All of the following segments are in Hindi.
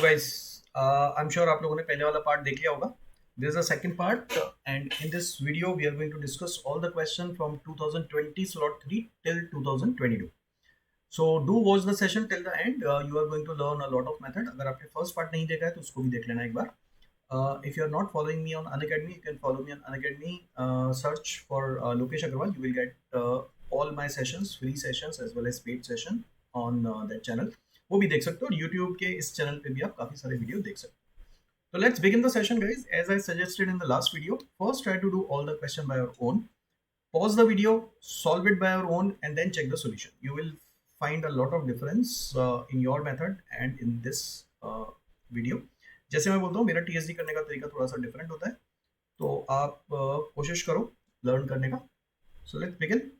guys, I'm sure आप लोगों ने पहले वाला पार्ट देख लिया होगा. There is a second part, and in this video we are going to discuss all the questions from 2020 slot 3 till 2022. So do watch the session till the end. You are going to learn a lot of method. अगर आपने first part नहीं देखा है तो उसको भी देख लेना एक बार. If you are not following me on Unacademy, you can follow me on Unacademy. Search for Lokesh Agarwal. You will get all my sessions, free sessions as well as paid session on that channel. वो भी देख सकते हो और YouTube के इस चैनल पे भी आप काफी सारे वीडियो देख सकते हो. So let's begin the session, guys. As I suggested in the last video, first try to do all the question by your own. Pause the video, solve it by your own, and then check the solution. You will find a lot of difference in your method and in this video. जैसे मैं बोलता हूँ मेरा TSD करने का तरीका थोड़ा सा डिफरेंट होता है, तो आप कोशिश करो लर्न करने का. So let's begin.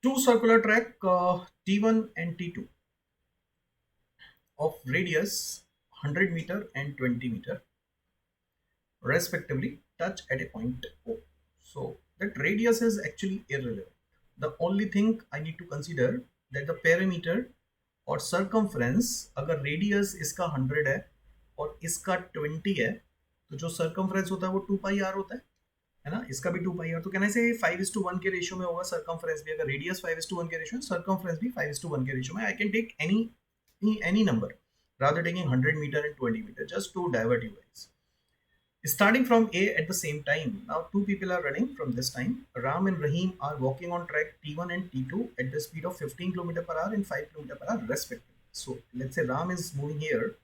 Two circular track T1 and T2 of radius 100 meter and 20 meter respectively touch at a point O. So that radius is actually irrelevant. The only thing I need to consider that the perimeter और circumference, अगर radius इसका 100 है और इसका 20 है, तो जो circumference होता है वो 2 pi r होता है ना. इसका भी 2 pi r, तो कहने से 5:1 के रेशियो में होगा. circumference भी, अगर radius 5:1 के रेशियो में, circumference भी 5:1 के रेशियो में. I can take any number rather taking 100 meter and 20 meter just to divert you guys. Starting from A at the same time. Now two people are running from this time. Ram and Rahim are walking on track T1 and T2 at the speed of 15 km per hour and 5 km per hour respectively. So let's say Ram is moving here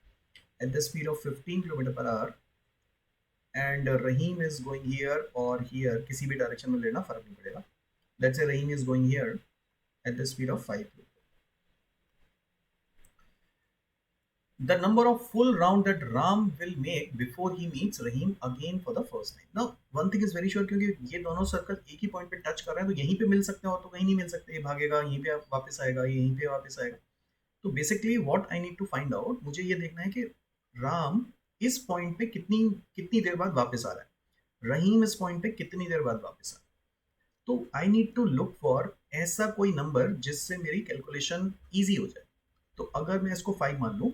at the speed of 15 km per hour and Rahim is going here or here. किसी भी डायरेक्शन में लेना फर्क नहीं पड़ेगा. Let's say Rahim is going here at the speed of 5 km. The number of full round that Ram will make before he meets Rahim again for the first time. Now one thing is very sure, क्योंकि ये दोनों सर्कल एक ही पॉइंट पे टच कर रहे हैं, तो यहीं पे मिल सकते हैं और तो कहीं नहीं मिल सकते. ये भागेगा, यहीं पे वापस आएगा, ये यहीं पे वापस आएगा. तो basically what I need to find out, मुझे ये देखना है कि राम इस पॉइंट पे कितनी देर बाद वापस आ रहा है, रहीम इस पॉइंट पे कितनी देर बाद वापस आ रहा है. तो I need to look for ऐसा कोई नंबर जिससे मेरी कैलकुलेशन ईजी हो जाए. तो अगर मैं इसको 5 मान लूँ,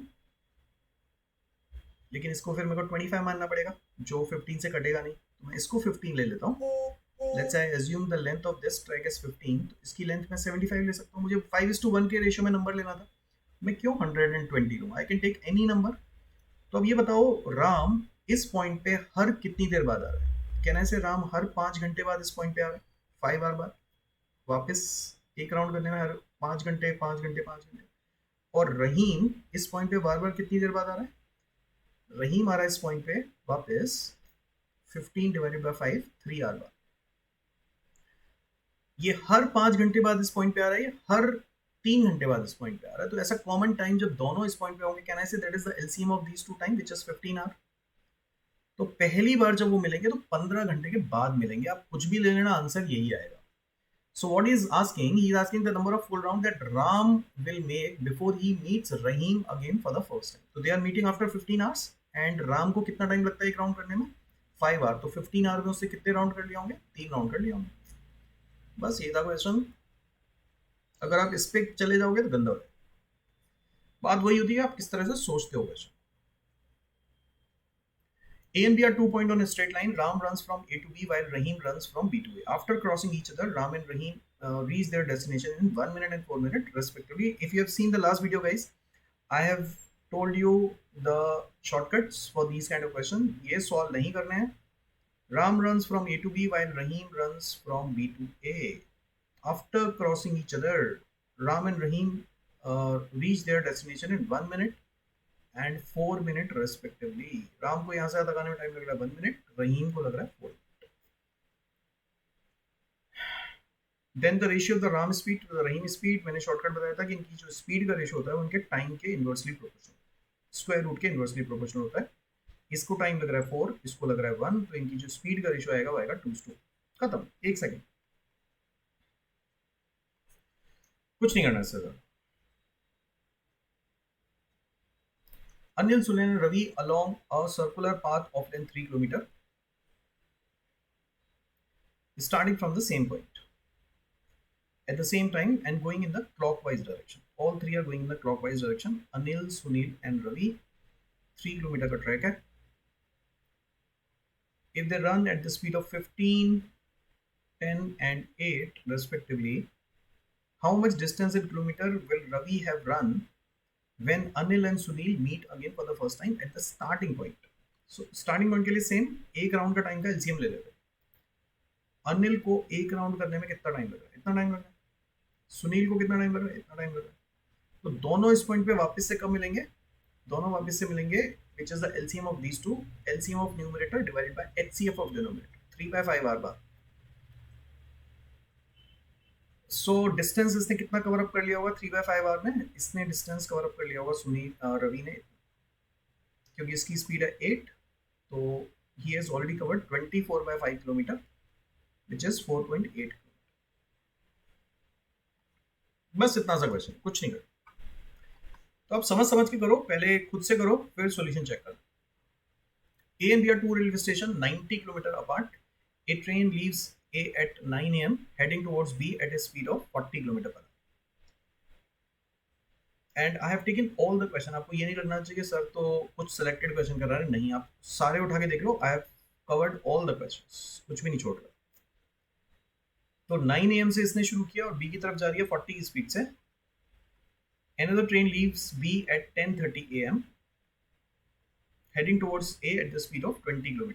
लेकिन इसको फिर मेरे को 25 मानना पड़ेगा, जो 15 से कटेगा नहीं, तो मैं इसको 15 ले लेता हूँ. Let's I assume the length of this track is 15, तो इसकी लेंथ मैं 75 ले सकता हूँ. मुझे 5:1 के रेशियो में नंबर लेना था, मैं क्यों 120 लूँ. I can take any number. तो अब ये बताओ, राम इस पॉइंट पे हर कितनी देर बाद आ रहा है. कहने से राम हर 5 घंटे बाद इस पॉइंट पे आ रहा है, 5 आवर बाद. वापस एक राउंड करने में हर 5 घंटे 5 घंटे 5 घंटे. और रहीम इस पॉइंट पे बार बार कितनी देर बाद आ रहा है. रहीम आ रहा है इस पॉइंट पे वापस 15 डिवाइडेड बाय 5, 3 आवर बाद. ये हर 5 घंटे बाद इस पॉइंट पे आ रहा है, हर 3 घंटे बाद इस पॉइंट पे आ रहा है. तो ऐसा कॉमन टाइम जब दोनों इस पॉइंट पे होंगे, can I say that is the LCM of these two time which is 15 hour. तो पहली बार जब वो मिलेंगे तो 15 घंटे के बाद मिलेंगे. आप कुछ भी ले लेना, आंसर यही आएगा. So what he is asking? He is asking the number of full round that Ram will make before he meets Rahim again for the first time. So they are meeting after 15 hours. And Ram को कितना टाइम लगता है एक राउंड करने में? 5 आवर. तो 15 आवर में उससे कितने राउंड कर लिए होंगे? 3 राउंड कर लिए होंगे. बस ये था क्वेश्चन. अगर आप इस पे चले जाओगे तो गंदा हो जाएगा. बात वही होती है आप किस तरह से सोचते हो question. A and B are 2 points on a straight line. Ram runs from A to B while Rahim runs from B to A. After crossing each other, Ram and Rahim reach their destination in 1 minute and 4 minutes respectively. If you have seen the last video, guys, I have told you the shortcuts for these kind of questions. ये solve नहीं करने हैं. Ram runs from A to B while Rahim runs from B to A. After crossing each other, Ram and Rahim reach their destination in 1 minute and 4 minutes respectively. Ram को यहाँ से तक आने में टाइम लग रहा है 1 मिनट, रहीम को लग रहा है 4 minute. Then the ratio of the Ram speed to the Rahim speed, मैंने शॉर्टकट बताया था कि इनकी जो स्पीड का रेशियो होता है उनके टाइम के इनवर्सली प्रोपोर्शनल, स्क्वायर रूट के इनवर्सली प्रोपोर्शनल होता है. इसको टाइम लग रहा है 4, इसको लग रहा है 1, तो इनकी जो स्पीड का रेशियो आएगा वो आएगा 2:2. खत्म. 1 सेकेंड, कुछ नहीं करना है sir. Anil, Sulen and Ravi along a circular path of length 3 km starting from the same point. at the same time and going in the clockwise direction. All three are going in the clockwise direction. Anil, Sunil and Ravi, 3 kilometre का ट्रैक है. If they run at the speed of 15, 10 and 8 respectively, how much distance in kilometer will Ravi have run when Anil and Sunil meet again for the first time at the starting point? So starting point के लिए सेम एक राउंड का टाइम का एलसीएम ले लेते हैं. अनिल को एक राउंड करने में कितना टाइम लग रहा है? इतना टाइम लग रहा है. सुनील को कितना टाइम लग रहा है? इतना टाइम लग रहा है. तो दोनों इस पॉइंट पे वापस से कब मिलेंगे? दोनों वापस से मिलेंगे which is the LCM of these two, LCM of numerator divided by HCF of denominator, 3/5 r bar. So distance इसने कितना कवर अप कर लिया होगा 3/5 r में? इसने डिस्टेंस कवर अप कर लिया होगा सुनील रवि ने, क्योंकि इसकी स्पीड है 8, तो he has already covered 24/5 kilometre which is 4.8. बस इतना सा क्वेश्चन, कुछ नहीं कर. तो आप समझ समझ के करो, पहले खुद से करो, फिर सॉल्यूशन चेक करो. A and B are two railway stations 90 km apart. A train leaves A at 9 a.m. heading towards B at a speed of 40 km per hour. And I have taken all the question. आपको ये नहीं लगना चाहिए कि सर तो कुछ selected question कर रहा है. नहीं, आप सारे उठा के देख लो. I have covered all the questions. कुछ भी नहीं छोड़ रहा. तो 9 a.m. से इसने शुरू किया और B की तरफ जा रही है 40 की स्पीड से. Another train leaves B at 10:30 a.m. heading towards A at the speed of 20 km.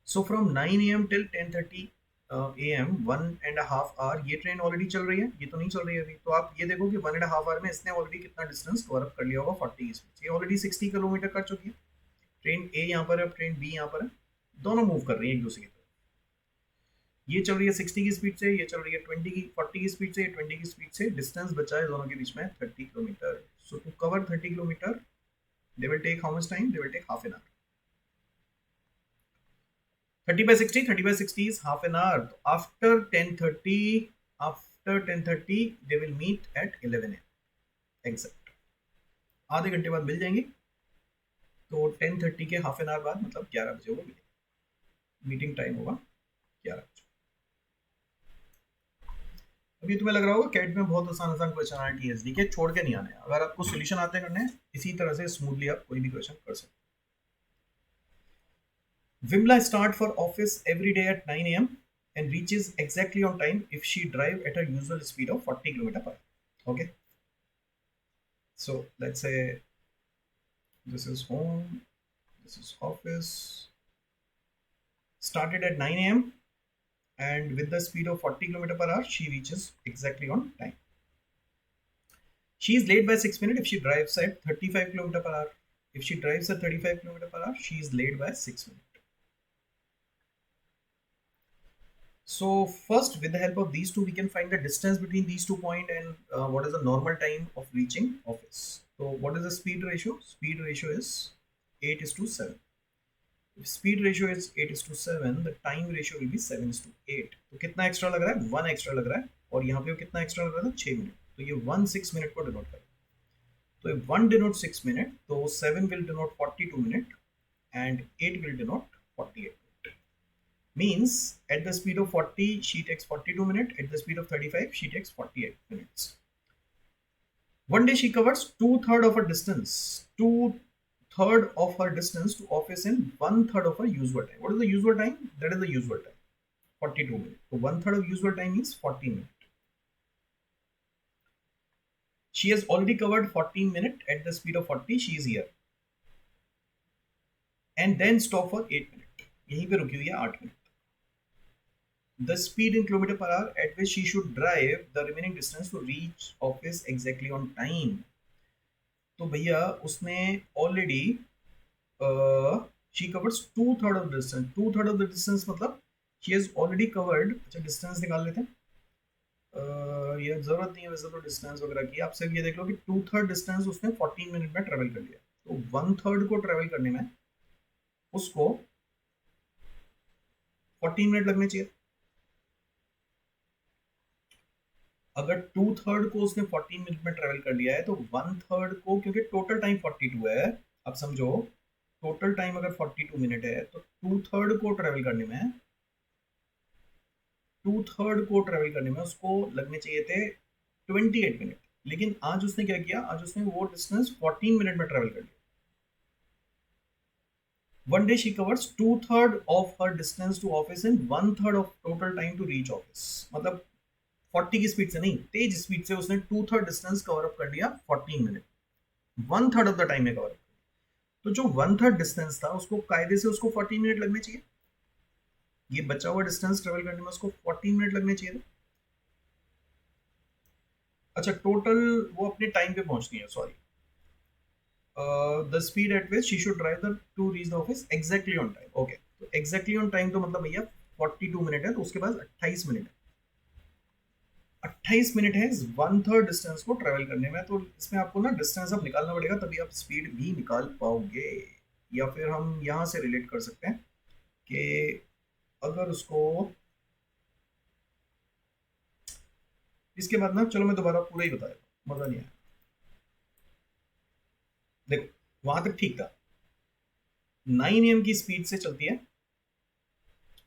So from 9 a.m. till 10:30 a.m. 1.5 hour ये ट्रेन ऑलरेडी चल रही है, ये तो नहीं चल रही है अभी. तो आप ये देखो कि 1.5 hour में इसने ऑलरेडी कितना डिस्टेंस कवर अप कर लिया होगा 40 की स्पीड. ये ऑलरेडी 60 किलोमीटर कर चुकी है. ट्रेन A यहाँ पर है, ट्रेन B यहाँ पर है, दोनों मूव कर रही है एक दूसरे की तरफ. ये चल रही है 60 की स्पीड से, ये चल रही है 40 की स्पीड से, 20 की स्पीड से. डिस्टेंस बचा है दोनों के बीच में 30 kilometre. So to cover 30 kilometre they will take how much time? They will take half an hour. 30/60 is half an hour. After 10:30 they will meet at 11 a.m. exact. आधे घंटे बाद मिल जाएंगे. तो 10:30 के हाफ एन आवर बाद मतलब 11 बजे वो मिलेंगे. मीटिंग टाइम होगा 11 बजे. अभी तुम्हें लग रहा होगा कैट में बहुत आसान आसान क्वेश्चन आए टीएसडी के, छोड़ के नहीं आने. अगर आपको सॉल्यूशन आते करने इसी तरह से स्मूथली आप कोई भी क्वेश्चन कर सकते. Vimla start for office every day at 9 a.m. and reaches exactly on time if she drive at her usual speed of 40 km per hour. Okay. So let's say this is home, this is office. Started at 9 a.m. and with the speed of 40 km per hour, she reaches exactly on time. She is late by 6 minutes if she drives at 35 km per hour. If she drives at 35 km per hour, she is late by 6 minutes. So first, with the help of these two, we can find the distance between these 2 points and what is the normal time of reaching office. So what is the speed ratio? Speed ratio is 8:7. If speed ratio is 8:7, the time ratio will be 7:8. तो कितना एक्स्ट्रा लग रहा है? 1 एक्स्ट्रा लग रहा है. और यहाँ पे कितना एक्स्ट्रा लग रहा था? 6 मिनट. तो ये 1 6 मिनट को डिनोट करेगा. तो if 1 denotes 6 minutes, तो 7 will denote 42 minutes and 8 will denote 48. Means at the speed of 40 she takes 42 minutes, at the speed of 35 she takes 48 minutes. One day she covers 2/3 of her distance, 2/3 of her distance to office in 1/3 of her usual time. What is the usual time? That is the usual time, 42 minutes. So 1/3 of usual time means 40 minutes. She has already covered 14 minutes. At the speed of 40 she is here and then stop for 8 minutes. यहीं पे रुकी हुई है 8 minute. The speed in kilometer per hour at which she should drive the remaining distance to reach office exactly on time. तो भैया उसने already she covers 2/3 of the distance. 2/3 of the distance मतलब she has already covered. अच्छा distance निकाल लेते हैं. ये जरूरत नहीं है वैसे तो डिस्टेंस वगैरह की. आप सिर्फ ये देख लो कि 2/3 डिस्टेंस उसने 14 मिनट में ट्रेवल कर लिया. तो 1/3 को ट्रेवल करने में उसको 14 मिनट लगने चाहिए. अगर 2/3 को उसने 14 मिनट में ट्रेवल कर लिया है तो 1/3 को, क्योंकि टोटल टाइम 42 है, आप समझो टोटल टाइम अगर 42 मिनट है तो 2/3 को ट्रेवल करने में 2/3 को ट्रेवल करने में उसको लगने चाहिए थे 28 मिनट, लेकिन आज उसने क्या किया, आज उसने वो डिस्टेंस 14 मिनट में ट्रेवल कर लिया। One day she covers 2/3 of her distance to office in 1/3 of total time to reach office। मतलब 40 की स्पीड से नहीं, तेज स्पीड से उसने 2/3 डिस्टेंस कवर अप कर लिया 14 मिनट, 1/3 ऑफ द टाइम में कवर अप। तो जो 1/3 डिस्टेंस था उसको कायदे से उसको 14 मिनट लगने चाहिए। ये बचा हुआ डिस्टेंस ट्रेवल करने में उसको 14 मिनट लगने चाहिए थे। अच्छा, टोटल वो अपने टाइम पे पहुंचनी है, sorry, the speed at which she should drive to reach the office exactly on time. Okay, तो एग्जैक्टली ऑन टाइम तो मतलब भैया 42 मिनट है, तो उसके पास 28 मिनट है। 28 मिनट है 1/3 डिस्टेंस को ट्रेवल करने में। तो इसमें आपको ना डिस्टेंस अब निकालना पड़ेगा, तभी आप स्पीड भी निकाल पाओगे। या फिर हम यहाँ से रिलेट कर सकते हैं कि अगर उसको, इसके बाद ना चलो मैं दोबारा पूरा ही बताया, मजा नहीं आया। देखो वहां तक ठीक था, 9 AM की स्पीड से चलती है,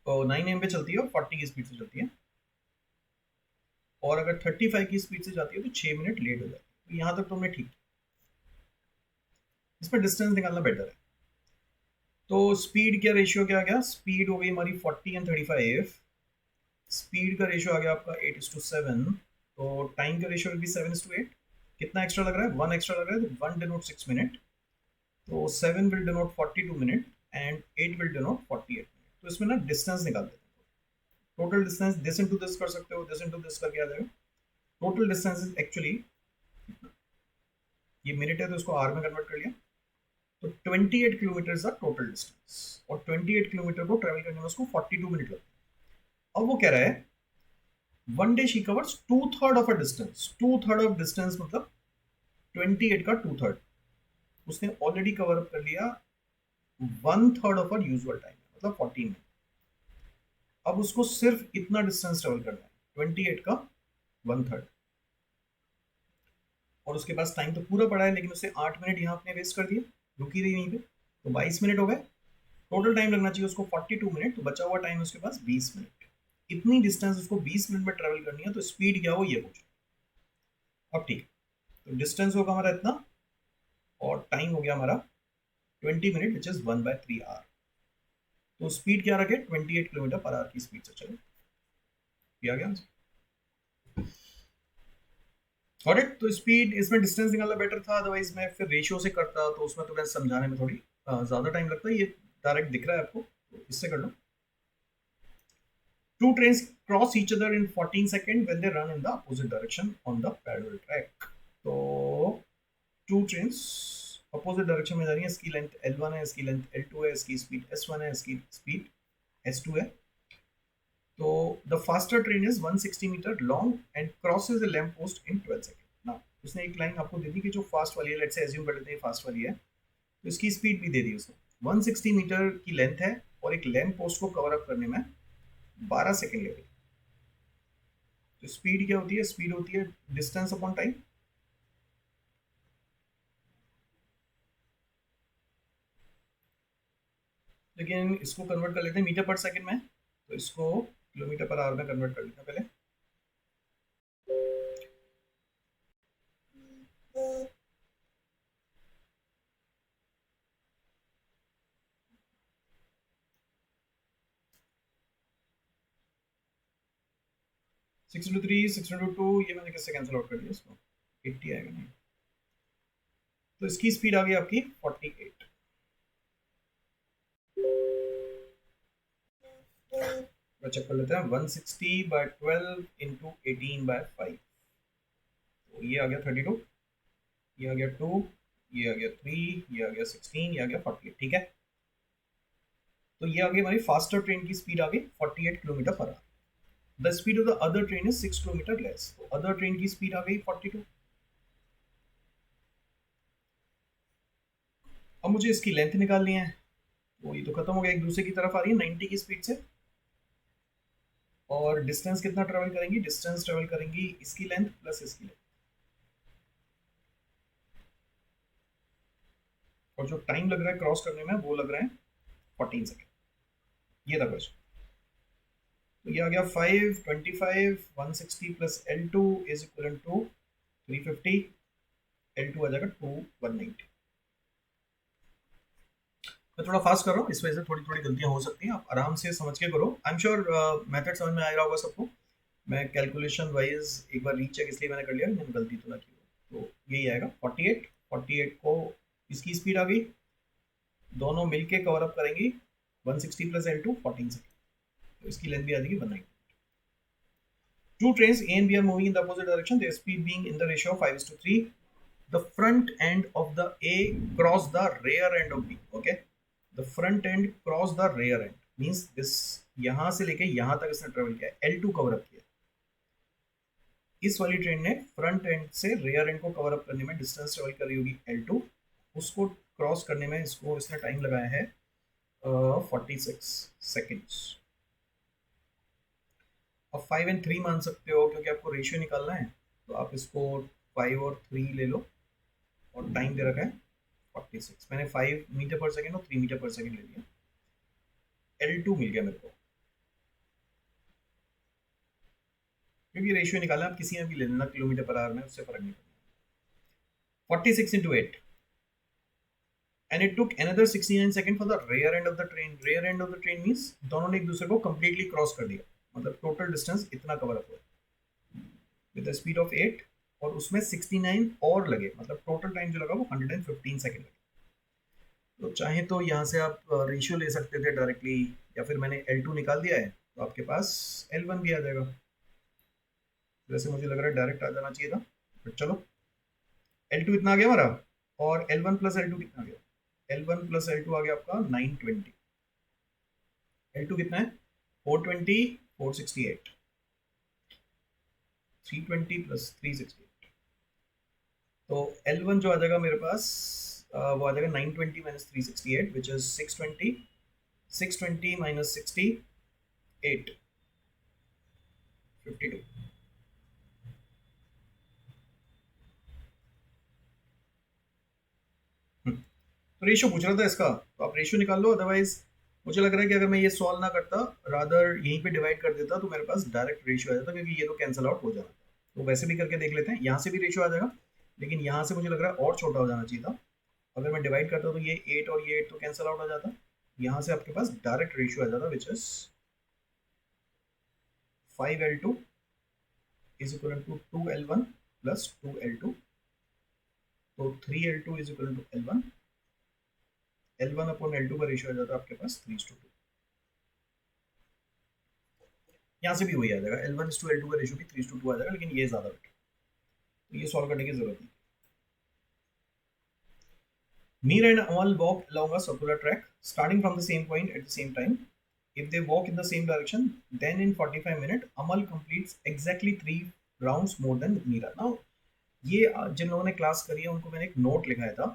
तो 9 AM पे चलती है और 40 की स्पीड से चलती है, और अगर 35 की स्पीड से जाती है तो 6 मिनट लेट हो जाती है। तो यहाँ तक तो हमने ठीक, इसमें डिस्टेंस निकालना बेटर है। तो स्पीड क्या रेशियो क्या आ गया, स्पीड हो गई हमारी 40 एंड 35, स्पीड का रेशियो आ गया आपका 8:7, तो टाइम का रेशियो विल बी 7:8। कितना एक्स्ट्रा लग रहा है, 1 एक्स्ट्रा लग रहा है, तो 1 डिनोट 6 मिनट, तो 7 will denote 42 minute and 8 will denote 48 minute. तो इसमें ना डिस्टेंस निकाल देते हैं, total distance this into this कर सकते हो, दिस इनटू दिस करके आ जाएगा। टोटल डिस्टेंस इज एक्चुअली, ये मिनट है तो इसको आर में कन्वर्ट कर लिया, तो 28 किलोमीटर का टोटल डिस्टेंस, और 28 किलोमीटर को ट्रेवल करने में उसको 42 मिनट लगते हैं। अब वो कह रहा है one day she covers 2/3 of a distance, 2/3 of distance मतलब 28 का 2/3 उसने ऑलरेडी कवर अप कर लिया 1/3 ऑफ अर यूजुअल टाइम, मतलब 14 मिनट। अब उसको सिर्फ इतना डिस्टेंस ट्रेवल करना है, 28 का 1/3, और उसके पास टाइम तो पूरा पड़ा है, लेकिन उसे 8 मिनट यहाँ अपने वेस्ट कर दिए, रुकी रही यहीं पे, तो 22 मिनट हो गए। टोटल टाइम लगना चाहिए उसको 42 मिनट, तो बचा हुआ टाइम उसके पास 20 मिनट। इतनी डिस्टेंस उसको 20 मिनट में ट्रेवल करनी है, तो स्पीड क्या हो ये पूछ। अब ठीक, तो डिस्टेंस होगा हमारा इतना, और टाइम हो गया हमारा 20 मिनट विच इज 1/3 आवर। तो स्पीड क्या रखे, 28 किलोमीटर पर आवर की स्पीड से चलो, ये आ गया। और तो स्पीड, इसमें डिस्टेंस निकालना बेटर था, अदरवाइज मैं फिर रेशियो से करता, तो उसमें तो मैं समझाने में थोड़ी ज़्यादा टाइम लगता है। ये डायरेक्ट दिख रहा है आपको, तो इससे कर लो। Two trains cross each other in 14 seconds when they run in the opposite direction on the parallel track। तो टू ट्रेन्स अपोजिट डायरेक्शन में जा रही है, इसकी लेंथ L1 है, इसकी लेंथ L2 है, इसकी स्पीड S1 है, इसकी स्पीड S2 है। तो the faster train is 160 metre long and crosses a lamp post in 12 second. ना उसने एक लाइन आपको दे दी कि जो फास्ट वाली है, लेट्स से एज्यूम कर लेते हैं फास्ट वाली है, तो इसकी स्पीड भी दे दी उसने, 160 मीटर की लेंथ है, और एक लैंप पोस्ट को कवर अप करने में 12 सेकंड ले रही है। तो स्पीड क्या होती है, स्पीड होती है डिस्टेंस अपॉन टाइम। लेकिन इसको कन्वर्ट कर लेते हैं मीटर पर सेकंड में, तो इसको किलोमीटर पर आवर में कन्वर्ट कर लेते हैं पहले। 6 into 3, 6 into 2, ये मैंने किससे कैंसिल आउट कर दिया, इसको 80 आएगा नहीं, तो इसकी स्पीड आ गई आपकी 48। चेक कर लेते हैं, 160/12 इंटू 18/5, तो ये आ गया 32, ये आ गया 2, ये आ गया 3, ये आ गया 16, ये आ गया 48। ठीक है, तो ये आ गई हमारी फास्टर ट्रेन की स्पीड आ गई 48 kilometre per hour. The speed of the other train is 6 kilometre less, तो अदर ट्रेन की स्पीड आ गई 42। अब मुझे इसकी लेंथ निकालनी है, तो ये तो खत्म हो गया, एक दूसरे की तरफ आ रही है 90 की स्पीड से, और डिस्टेंस कितना ट्रेवल करेंगी, डिस्टेंस ट्रेवल करेंगी इसकी लेंथ प्लस इसकी लेंथ, और जो टाइम लग रहा है क्रॉस करने में वो लग रहा है 14 सेकेंड। ये था क्वेश्चन। तो ये आ गया 525 160 plus L2 is equal to 350, L2 आ जाएगा 190। मैं थोड़ा फास्ट कर रहा हूँ, इस वजह से थोड़ी थोड़ी गलतियां हो सकती हैं, आप आराम से समझ के करो। आई एम श्योर मेथड समझ में आ रहा होगा सबको। मैं कैलकुलेशन वाइज एक बार रीचेक इसलिए मैंने कर लिया, मैंने गलती तो ना की हो। तो यही आएगा 48 को इसकी स्पीड आ गई, दोनों मिलके कवर अप करेंगी 160 प्लस L2 14 सेकेंड, तो इसकी लेंथ भी आ जाएगी 190। Two trains A and B are moving in the opposite direction, their speed being in the ratio of 5:3. The front end of the A cross the rear end of B. Okay, the front end cross the rear end means this, यहां से लेके यहां तक इसने ट्रेवल किया, L2 कवर अप किया। इस वाली ट्रेन ने फ्रंट एंड से रेयर एंड को कवर अप करने में डिस्टेंस ट्रेवल कर रही होगी L2, उसको क्रॉस करने में इसने टाइम लगाया है 46 सेकेंड्स। अब 5 और 3 मान सकते हो क्योंकि आपको रेशियो निकालना है, तो आप इसको 5 और 3 ले लो और टाइम दे रखा है 46। मैंने 5 मीटर पर सेकेंड और 3 मीटर पर सेकेंड ले लिया, L2 मिल गया मेरे को। क्योंकि रेशियो निकालना आप किसी में भी ले लेना किलोमीटर पर आवर में, उससे फर्क नहीं पड़ता। 46 into 8 and it took another 69 seconds for the rear end of the train. Rear end of the train means दोनों ने एक दूसरे को completely क्रॉस कर दिया, मतलब टोटल डिस्टेंस इतना कवर अप हुआ विद द स्पीड ऑफ 8, और उसमें 69 और लगे, मतलब टोटल टाइम जो लगा वो 115 सेकेंड लगे। तो चाहे तो यहाँ से आप रेशियो ले सकते थे डायरेक्टली, या फिर मैंने L2 निकाल दिया है तो आपके पास L1 भी आ जाएगा। वैसे मुझे लग रहा है डायरेक्ट आ जाना चाहिए था, बट चलो। L2 इतना आ गया हमारा, और L1 प्लस L2 कितना आ गया? L1 प्लस L2 आ गया आपका 920। L2 कितना है? 420 468, 320 प्लस 368। तो L1 जो आ जाएगा मेरे पास वो आ जाएगा 920 माइनस 368 विच इज 620, 620 माइनस 60 8 52। तो रेशियो पूछ रहा था इसका, तो आप रेशियो निकाल लो। अदरवाइज मुझे लग रहा है कि अगर मैं ये सॉल्व ना करता, रादर यहीं पे डिवाइड कर देता, तो मेरे पास डायरेक्ट रेशियो आ जाता, क्योंकि ये तो कैंसिल आउट हो जाना। तो वैसे भी करके देख लेते हैं, यहाँ से भी रेशियो आ जाएगा, लेकिन यहाँ से मुझे लग रहा है और छोटा हो जाना चाहिए था। अगर मैं डिवाइड करता तो ये 8 और ये 8 तो कैंसिल आउट हो जाता, यहाँ से आपके पास डायरेक्ट रेशियो आ जाता which is 5L2 is equal to 2L1 plus 2L2, तो 3L2 is equal to L1, L1 upon L2 का रेशियो आ जाता है आपके पास 3:2। यहाँ से भी वही आ जाएगा, L1:L2 का रेशियो भी 3:2 आ जाएगा, लेकिन ये ज्यादा बेटर, तो ये सॉल्व करने की जरूरत नहीं। Meera and Amal walk along a circular track, starting from the same point at the same time. If they walk in the same direction, then in 45 minutes, Amal completes exactly 3 rounds more than Meera. Now, ये जिन लोगों ने क्लास करी है उनको मैंने एक नोट लिखाया था,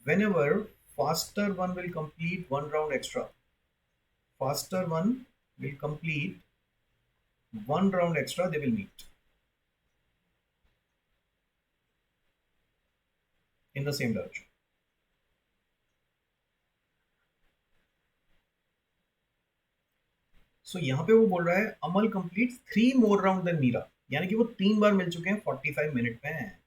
whenever faster one will complete 1 round extra, faster one will complete 1 round extra, they will meet in the same direction. सो यहाँ पे वो बोल रहा है Amal complete 3 more round then Meera, यानी कि वो 3 बार मिल चुके हैं 45 मिनट में।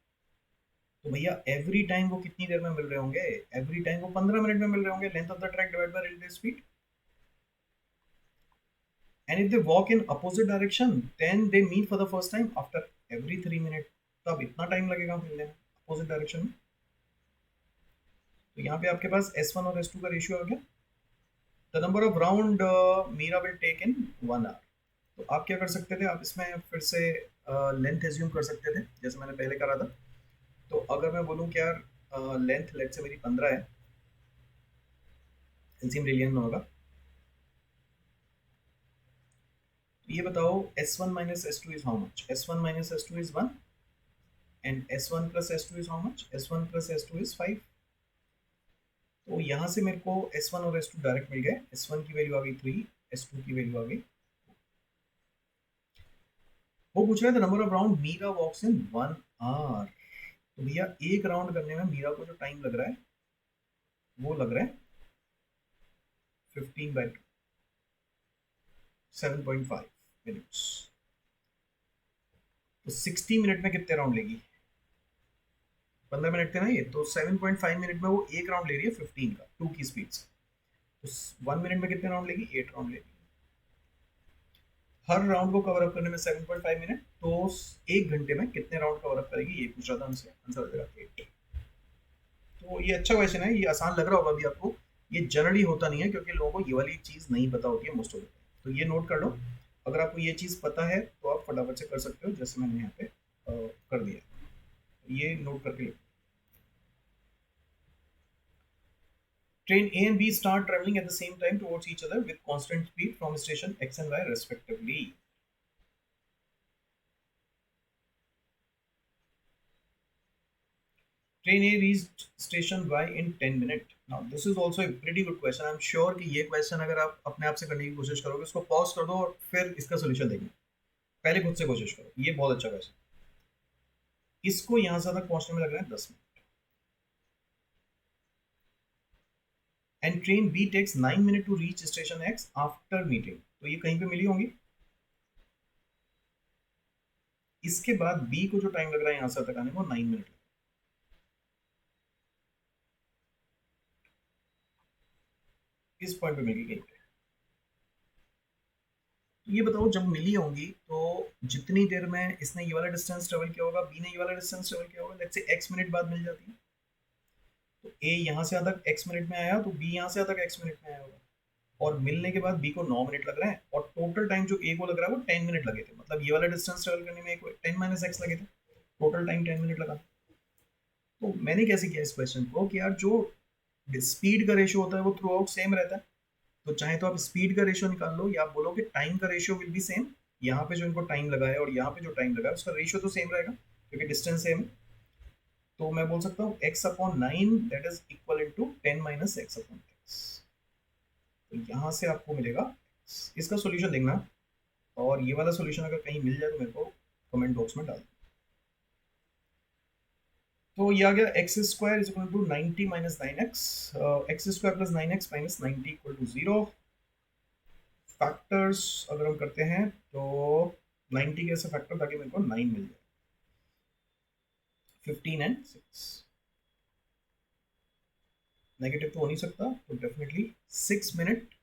तो भैया एवरी टाइम वो कितनी देर में मिल रहे होंगे? एवरी टाइम वो 15 मिनट में मिल रहे होंगे, length of the track divide by relative speed. And if they walk in opposite direction then they meet for the first time after every 3 minute. तो अब इतना टाइम लगेगा मिलने में अपोजिट डायरेक्शन में। तो यहाँ पे आपके पास S1 और S2 का रेशियो आ गया। The number of round Meera will take in 1 hour. तो आप क्या कर सकते थे, आप इसमें फिर से लेंथ एज्यूम कर सकते थे जैसे मैंने पहले करा था। तो अगर मैं बोलूँ कि यार लेंथ लेट से मेरी 15 है, एलसीएम ले लिया हम लोगों का, तो ये बताओ S1 minus S2 is how much? S1 minus S2 is 1 and S1 plus S2 is how much? S1 plus S2 is 5। तो यहाँ से मेरे को S1 और S2 डायरेक्ट मिल गए। S1 की वैल्यू आ गई 3, S2 की वैल्यू आ गई। वो पूछ रहा है the number of round Meera walks in 1 hour. तो भैया एक राउंड करने में मीरा को जो टाइम लग रहा है वो लग रहा है 15/2। 7.5 मिनट्स। तो 60 मिनट में कितने राउंड लेगी? 15 मिनट थे ना ये, तो 7.5 मिनट में वो एक राउंड ले रही है 15 का 2 की स्पीड से। तो 1 मिनट में कितने राउंड लेगी? 8 राउंड लेगी। हर राउंड को कवर अप करने में 7.5 मिनट, तो 1 घंटे में कितने राउंड कवर अप करेगी, ये पूछ रहा था हमसे। आंसर हो जाएगा 8। तो ये अच्छा क्वेश्चन है, ये आसान लग रहा होगा अभी आपको। ये जनरली होता नहीं है क्योंकि लोगों को ये वाली चीज़ नहीं पता होती है मोस्ट ऑफ द टाइम। तो ये नोट कर लो, अगर आपको ये चीज़ पता है तो आप फटाफट से कर सकते हो, जैसे मैंने यहाँ पे कर दिया। ये नोट करके लो। Train A and B start traveling at the same time towards each other with constant speed from station X and Y respectively. Train A reached station Y in 10 minutes. Now this is also a pretty good question. I'm sure कि ये question अगर आप अपने आप से करने की कोशिश करोगे, इसको पॉज कर दो और फिर इसका सोल्यूशन देखना। पहले खुद से कोशिश करो, ये बहुत अच्छा क्वेश्चन। इसको यहाँ से तक पहुंचने में लग रहा है 10 minute. And train B takes 9 minute to reach station X after meeting. तो ये कहीं पे मिली होंगी। इसके बाद बी को जो टाइम लग रहा है यहाँ से तक आने को 9 मिनट। इस पॉइंट पे मिली कहीं पे। ये बताओ जब मिली होंगी तो जितनी देर में इसने ये वाला डिस्टेंस ट्रेवल किया होगा, बी ने ये वाला डिस्टेंस ट्रेवल किया होगा, लेट्स से x मिनट बाद मिल जाती है। तो a यहाँ से तक x मिनट में आया, तो b यहाँ से तक x मिनट में आया होगा। और मिलने के बाद b को 9 मिनट लग रहा है, और टोटल टाइम जो a को लग रहा है वो 10 मिनट लगे थे। मतलब ये वाला डिस्टेंस ट्रेवल करने में 10 माइनस x लगे थे, टोटल टाइम 10 मिनट लगा। तो मैंने कैसे किया इस क्वेश्चन को कि यार जो स्पीड का रेशियो होता है वो थ्रू आउट सेम रहता है। तो चाहे तो आप स्पीड का रेशियो निकाल लो, या आप बोलो कि टाइम का रेशियो विल बी सेम। यहाँ पे जो इनको टाइम लगा है और यहाँ पे जो टाइम लगा है उसका रेशियो तो सेम रहेगा क्योंकि डिस्टेंस सेम है। तो मैं बोल सकता हूँ x upon 9 that is equal to 10 minus x upon x. तो यहाँ से आपको मिलेगा x। इसका सोल्यूशन देखना, और ये वाला सोल्यूशन अगर कहीं मिल जाए तो मेरे को कमेंट बॉक्स में डाल दो। तो ये आ गया x square is equal to 90 minus 9x। X square plus 9x minus 90 equal to 0। Factors अगर हम करते हैं तो 90 के ऐसे फैक्टर ताकि मेरे को 9 मिल जाए, 15 एंड 6। नेगेटिव तो हो नहीं सकता, तो डेफिनेटली 6 मिनट।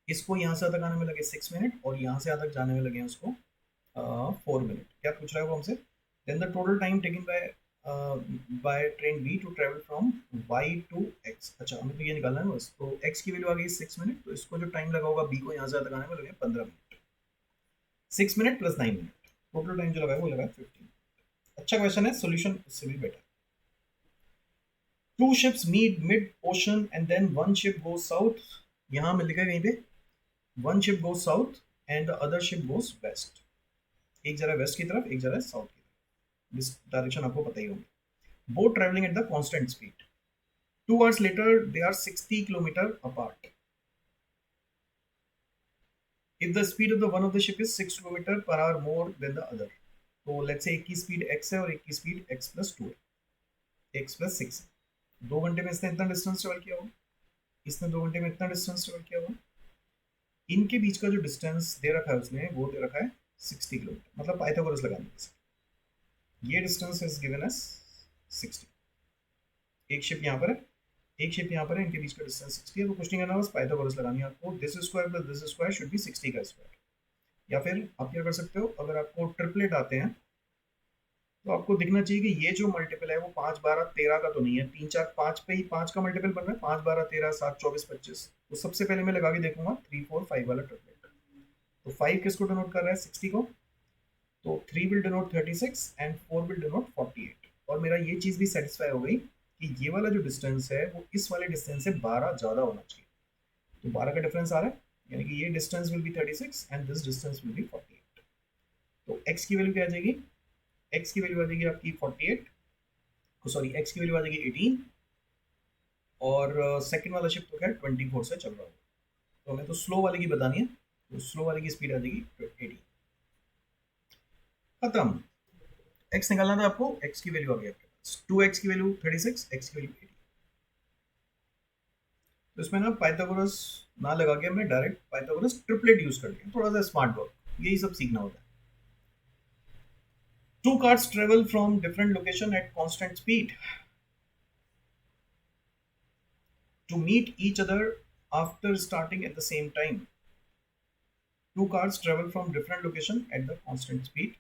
इसको यहाँ से तक आने में लगे 6 मिनट, और यहाँ से तक जाने में लगे उसको 4 मिनट। क्या पूछ रहा है वो हमसे? Then the total time taken by train B to travel from Y to X. अच्छा, हमें तो ये निकालना है बस। तो एक्स की वैल्यू आ गई 6 मिनट, तो इसको जो टाइम लगा होगा बी को यहाँ से तक आने में लगे 15 minute. 6 minute plus 9 minute, total time जो लगा है वो लगा 15। अच्छा क्वेश्चन है, सोल्यूशन इससे भी better. Two ships meet mid ocean and then one ship goes south. यहाँ मिल गया कहीं पे, one ship goes south and the other ship goes west. एक जरा वेस्ट की तरफ, एक जरा साउथ की तरफ। दिस डायरेक्शन आपको पता ही होगी। Both travelling at the constant speed. 2 hours later they are 60 kilometer apart. If the speed of the one of the ship is 6 kilometer per hour more than the other, तो लेट्स से एक की स्पीड x है और एक की स्पीड x प्लस 2 है, x प्लस 6 है। 2 घंटे में इसने इतना डिस्टेंस ट्रेवल किया होगा, इसने 2 घंटे में इतना डिस्टेंस ट्रेवल किया होगा। इनके बीच का जो डिस्टेंस दे रखा है उसने, वो दे रखा है 60 किलोमीटर। मतलब पाइथागोरस लगाने से ये डिस्टेंस इज गिवन एज 60। एक शिप यहाँ पर है, एक शिप यहाँ पर है, इनके बीच का डिस्टेंस 60 है। तो कुछ नहीं करना, बस पाइथागोरस लगानी है आपको। This square plus this square should be 60 का स्क्वायर। या फिर आप क्या कर सकते हो, अगर आपको ट्रिपलेट आते हैं तो आपको दिखना चाहिए कि ये जो मल्टीपल है वो 5 12 13 का तो नहीं है। 3 4 5 पे ही 5 का मल्टीपल बन रहा है। 5 12 13 7 24 25। तो सबसे पहले मैं लगा के देखूंगा 3 4 5 वाला ट्रिपलेट। तो 5 किसको डिनोट कर रहा है? 60 को। तो 3 will denote 36 and 4 will denote 48। और मेरा ये चीज़ भी सेटिस्फाई हो गई कि ये वाला जो डिस्टेंस है वो इस वाले डिस्टेंस से 12 ज़्यादा होना चाहिए। तो 12 का डिफरेंस आ रहा है, यानी कि ये distance will be 36 and this distance will be 48। तो x की वैल्यू क्या आ जाएगी? x की वैल्यू आ जाएगी आपकी 48, सॉरी x की वैल्यू आ जाएगी 18, और सेकंड वाला शिफ्ट तो क्या है 24 से चल रहा होगा। तो हमें तो स्लो वाले की बतानी है, तो स्लो वाले की स्पीड आ जाएगी 80। खत्म। x निकालना था आपको, x की वैल्यू आ गई आपके पास 2x की वैल्यू 36, x की वैल्यू 80। तो इसमें ना पाइथागोरस ना लगा के मैं डायरेक्ट पाइथागोरस ट्रिपलेट यूज कर लिया, थोड़ा सा स्मार्ट वर्क, यही सब सीखना होता है। Two cars travel from different location at constant speed to meet each other after starting at the same time. Two cars travel from different location at the constant speed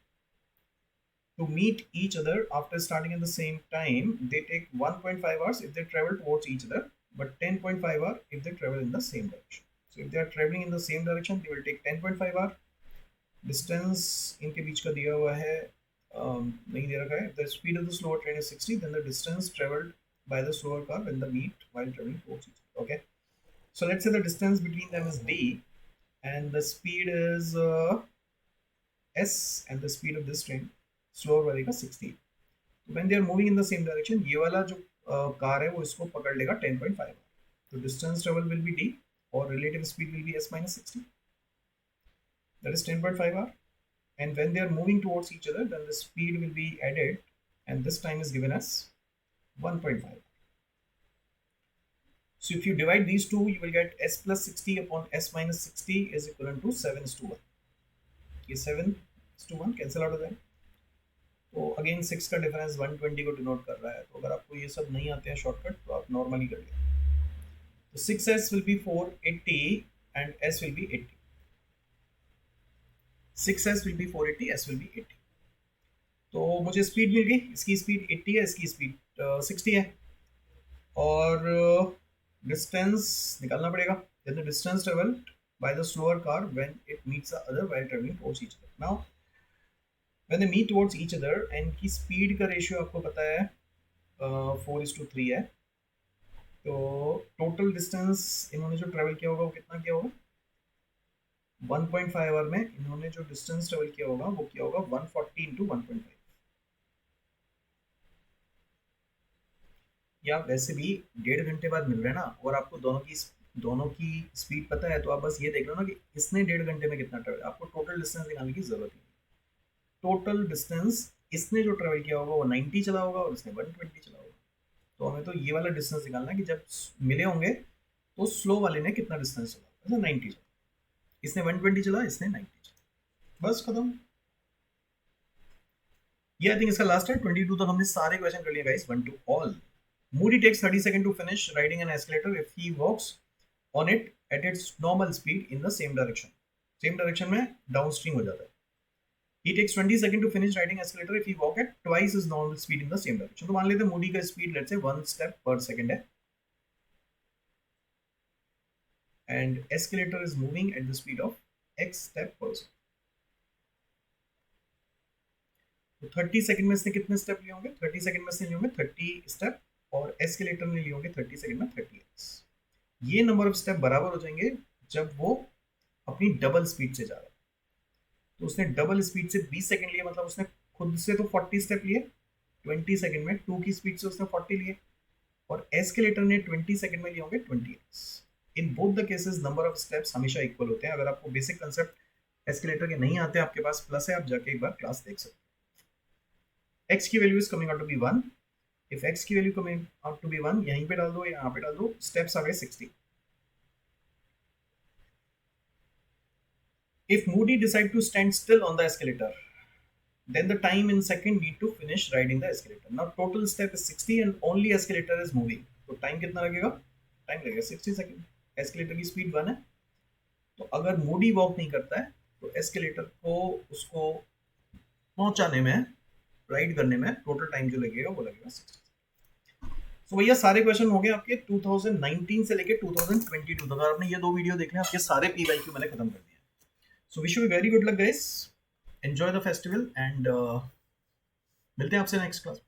to meet each other after starting at the same time. They take 1.5 hours if they travel towards each other, but 10.5 hours if they travel in the same direction. So if they are traveling in the same direction, they will take 10.5 hours. Distance इनके बीच का दिया हुआ है, नहीं दे रखा है. The speed of the slower train is 60, then the distance traveled by the slower car when they meet while traveling towards each other. Okay, so let's say the distance between them is d, and the speed is s, and the speed of this train slower वाले का 60. When they are moving in the same direction, ये वाला जो कार है वो इसको पकड़ लेगा 10.5. तो distance travel will be d, और relative speed will be s minus 60. That is 10.5 hour. And when they are moving towards each other, then the speed will be added, and this time is given as 1.5. So if you divide these two, you will get s plus 60 upon s minus 60 is equivalent to 7:1. ये 7:1 cancel out हो जाए, तो अगेन 6 का डिफरेंस 120 को डिनोट कर रहा है. तो अगर आपको ये सब नहीं आते हैं शॉर्टकट, तो आप नॉर्मली कर लें. तो 6s will be 480 and s will be 80. 6s will be 480, s will be 80. तो मुझे स्पीड मिल गई, इसकी स्पीड 80 है, इसकी स्पीड 60 है, और डिस्टेंस निकालना पड़ेगा. then the distance traveled by the slower car when it meets the other while traveling towards each other. Now when they meet towards each other, and की स्पीड का रेशियो आपको पता है 4:3 है, तो टोटल डिस्टेंस इन्होंने जो ट्रेवल किया होगा वो कितना किया होगा? 1.5 आवर में इन्होंने जो डिस्टेंस ट्रेवल किया होगा वो किया होगा 140 इंटू 1.5. या वैसे भी 1.5 घंटे बाद मिल रहे हैं ना, और आपको दोनों की स्पीड पता है, तो आप बस ये देख लो ना कि इसने 1.5 घंटे में कितना ट्रेवल, आपको टोटल डिस्टेंस निकालने की जरूरत नहीं. टोटल डिस्टेंस इसने जो ट्रेवल किया होगा वो 90 चला होगा और इसने 120 चला होगा. तो हमें तो ये वाला डिस्टेंस निकालना है कि जब मिले होंगे तो स्लो वाले ने कितना डिस्टेंस चला. ऐसा 90 चला, इसने 120 चला, इसने 90 चला, बस खत्म. ये आई थिंक इसका लास्ट है. 22 तक हमने सारे क्वेश्चन कर लिए guys, 1 to all. Moody takes 30 seconds to finish riding an escalator if he walks on it at its normal speed in the same direction. Same direction में downstream हो जाता है. He takes 20 seconds to finish riding escalator if he walk at twice his normal speed in the same direction. तो मान लेते हैं Moody का speed let's say 1 step per second है, and escalator is moving at the speed of x step per second. तो 30 सेकंड में इसने कितने स्टेप लिए होंगे? 30 सेकंड में इसने लिए होंगे 30 स्टेप, और एस्केलेटर में लिए होंगे 30 सेकंड में 30x. ये नंबर ऑफ स्टेप बराबर हो जाएंगे जब वो अपनी डबल स्पीड से जा रहा है. तो उसने डबल स्पीड से 20 सेकंड लिए, मतलब उसने खुद से तो 40 स्टेप लिए 20 सेकंड में, 2 की स्पीड से उसने 40 लिए, और एस्केलेटर ने 20 सेकंड में लिए होंगे 20x. In both the cases number of steps हमेशा इक्वल होते हैं. अगर आपको बेसिक कंसेप्ट एस्केलेटर के नहीं आते, आपके पास प्लस है, आप जाके एक बार क्लास देख सकते हैं. x की value is coming out to be 1. If x की value coming out to be 1, यहीं पे डाल दो, यहाँ पे डाल दो, स्टेप्स आ गए 60. If Moody decide to stand still on the escalator, then the time in second need to finish riding the escalator. Now total step is 60 and only escalator is moving. तो टाइम कितना लगेगा? टाइम लगेगा 60 सेकंड. एस्केलेटर की स्पीड 1 है, तो अगर Moody वॉक नहीं करता है तो एस्केलेटर को उसको पहुंचाने में, राइड करने में टोटल टाइम जो लगेगा वो लगेगा 60. तो भैया सारे क्वेश्चन हो गए आपके 2019 से लेके 2022 तक. अगर आपने ये 2 वीडियो देख लें, आपके सारे PYQ मैंने खत्म कर दिए. So wish you very good luck guys, enjoy the festival, and मिलते हैं आपसे नेक्स्ट क्लास.